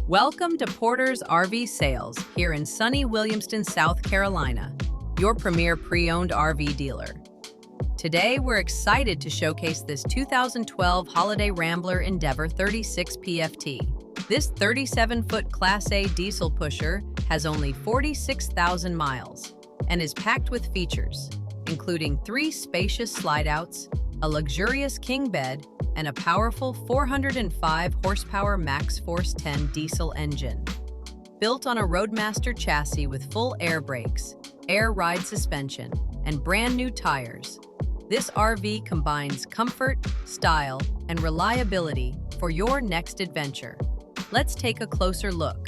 Welcome to Porter's RV Sales here in sunny Williamston, South Carolina, your premier pre-owned RV dealer. Today, we're excited to showcase this 2012 Holiday Rambler Endeavor 36 PFT. This 37-foot Class A diesel pusher has only 46,000 miles and is packed with features, including 3 spacious slide-outs, a luxurious king bed, and a powerful 405 horsepower MaxxForce 10 diesel engine. Built on a Roadmaster chassis with full air brakes, air ride suspension, and brand new tires, this RV combines comfort, style, and reliability for your next adventure. Let's take a closer look.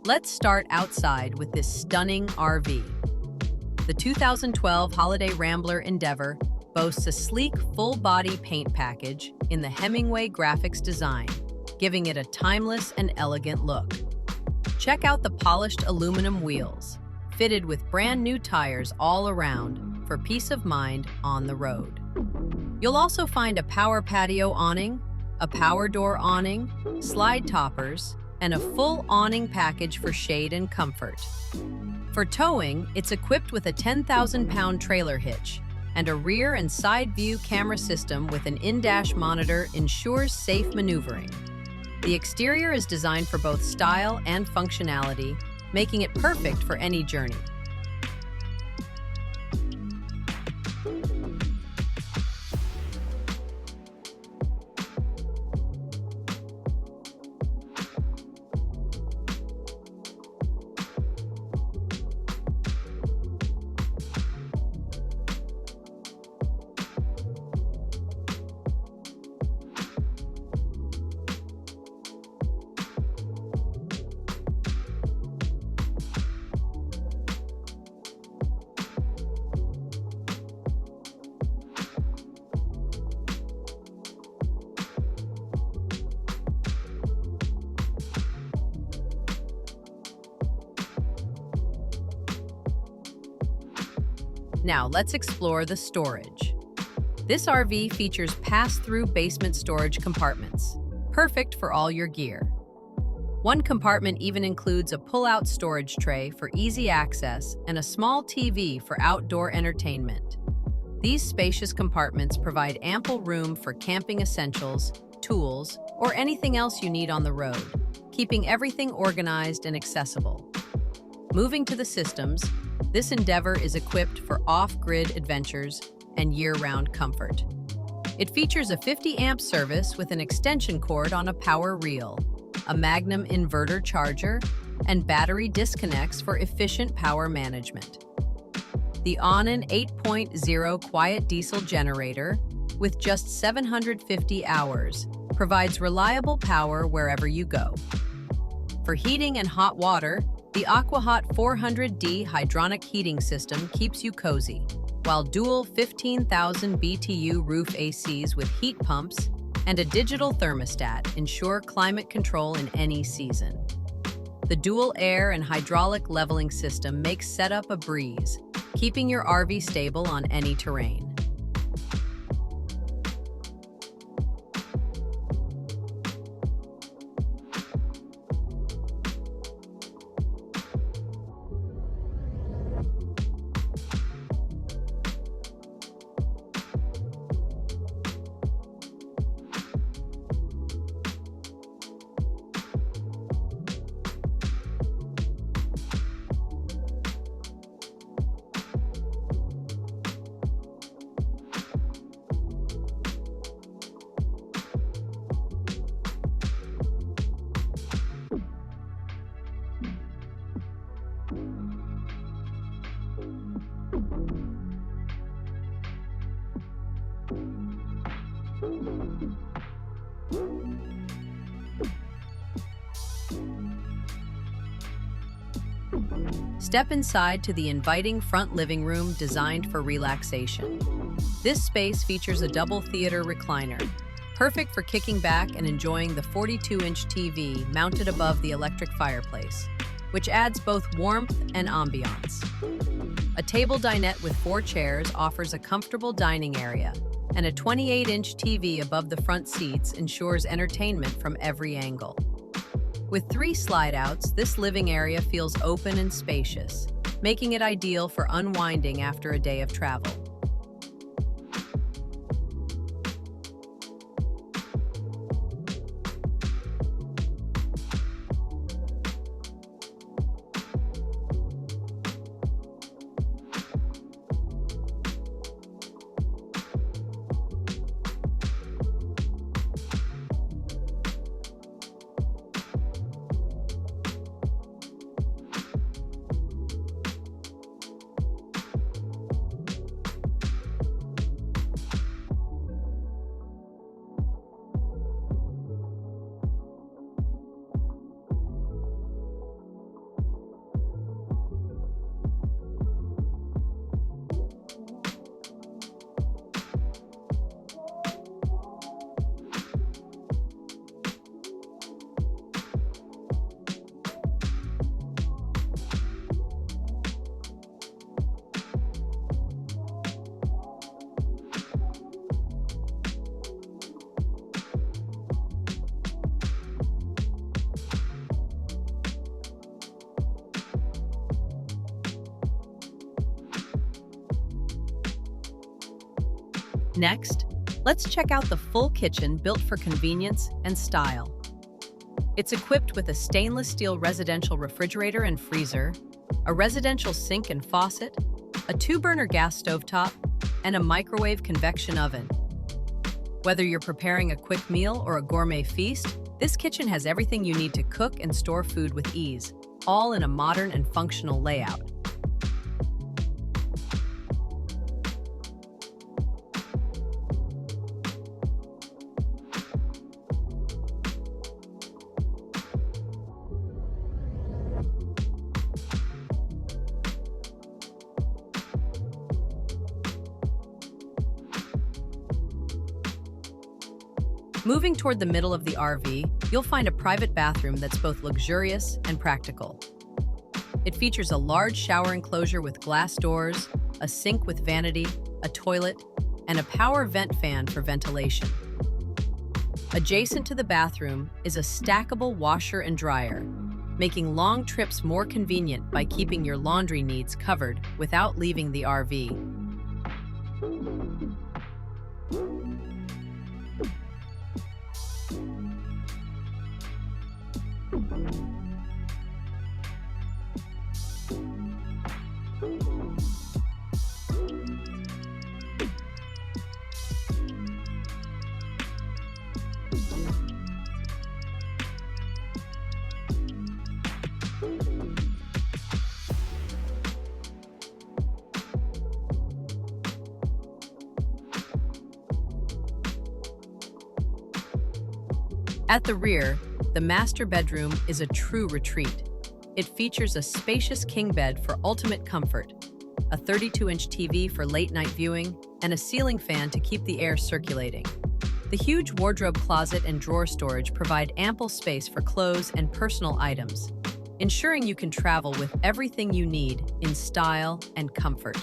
Let's start outside with this stunning RV. The 2012 Holiday Rambler Endeavor boasts a sleek full-body paint package in the Hemingway graphics design, giving it a timeless and elegant look. Check out the polished aluminum wheels, fitted with brand new tires all around for peace of mind on the road. You'll also find a power patio awning, a power door awning, slide toppers, and a full awning package for shade and comfort. For towing, it's equipped with a 10,000-pound trailer hitch, and a rear and side view camera system with an in-dash monitor ensures safe maneuvering. The exterior is designed for both style and functionality, making it perfect for any journey. Now, let's explore the storage. This RV features pass-through basement storage compartments, perfect for all your gear. One compartment even includes a pull-out storage tray for easy access and a small TV for outdoor entertainment. These spacious compartments provide ample room for camping essentials, tools, or anything else you need on the road, keeping everything organized and accessible. Moving to the systems, this Endeavor is equipped for off-grid adventures and year-round comfort. It features a 50-amp service with an extension cord on a power reel, a Magnum inverter charger, and battery disconnects for efficient power management. The Onan 8.0 quiet diesel generator, with just 750 hours, provides reliable power wherever you go. For heating and hot water, the AquaHot 400D hydronic heating system keeps you cozy, while dual 15,000 BTU roof ACs with heat pumps and a digital thermostat ensure climate control in any season. The dual air and hydraulic leveling system makes setup a breeze, keeping your RV stable on any terrain. Step inside to the inviting front living room designed for relaxation. This space features a double theater recliner, perfect for kicking back and enjoying the 42-inch TV mounted above the electric fireplace, which adds both warmth and ambiance. A table dinette with 4 chairs offers a comfortable dining area, and a 28-inch TV above the front seats ensures entertainment from every angle. With 3 slide-outs, this living area feels open and spacious, making it ideal for unwinding after a day of travel. Next, let's check out the full kitchen built for convenience and style. It's equipped with a stainless steel residential refrigerator and freezer, a residential sink and faucet, a 2-burner gas stovetop, and a microwave convection oven. Whether you're preparing a quick meal or a gourmet feast, this kitchen has everything you need to cook and store food with ease, all in a modern and functional layout. Moving toward the middle of the RV, you'll find a private bathroom that's both luxurious and practical. It features a large shower enclosure with glass doors, a sink with vanity, a toilet, and a power vent fan for ventilation. Adjacent to the bathroom is a stackable washer and dryer, making long trips more convenient by keeping your laundry needs covered without leaving the RV. At the rear, the master bedroom is a true retreat. It features a spacious king bed for ultimate comfort, a 32-inch TV for late-night viewing, and a ceiling fan to keep the air circulating. The huge wardrobe closet and drawer storage provide ample space for clothes and personal items, ensuring you can travel with everything you need in style and comfort.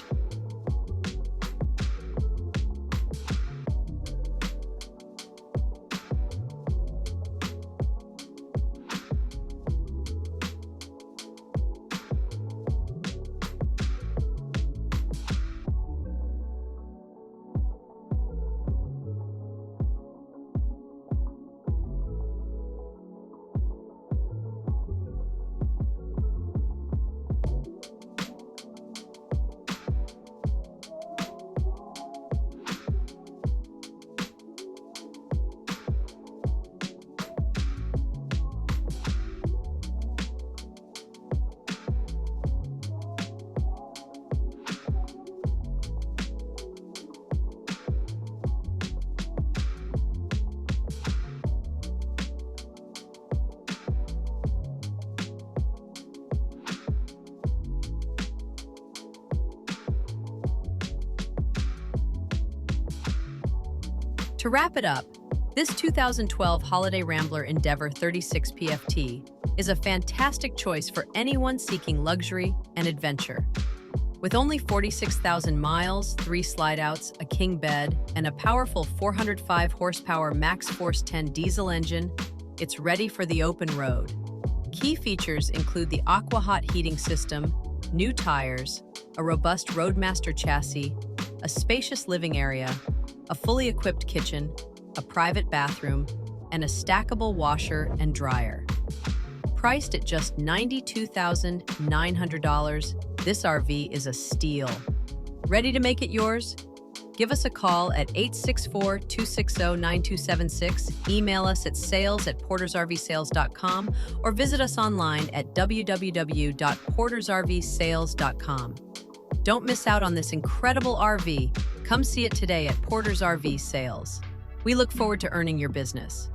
To wrap it up, this 2012 Holiday Rambler Endeavor 36 PFT is a fantastic choice for anyone seeking luxury and adventure. With only 46,000 miles, 3 slide-outs, a king bed, and a powerful 405 horsepower MaxxForce 10 diesel engine, it's ready for the open road. Key features include the aqua-hot heating system, new tires, a robust Roadmaster chassis, a spacious living area, a fully equipped kitchen, a private bathroom, and a stackable washer and dryer. Priced at just $92,900, this RV is a steal. Ready to make it yours? Give us a call at 864-260-9276, email us at sales@portersrvsales.com, or visit us online at www.portersrvsales.com. Don't miss out on this incredible RV. Come see it today at Porter's RV Sales. We look forward to earning your business.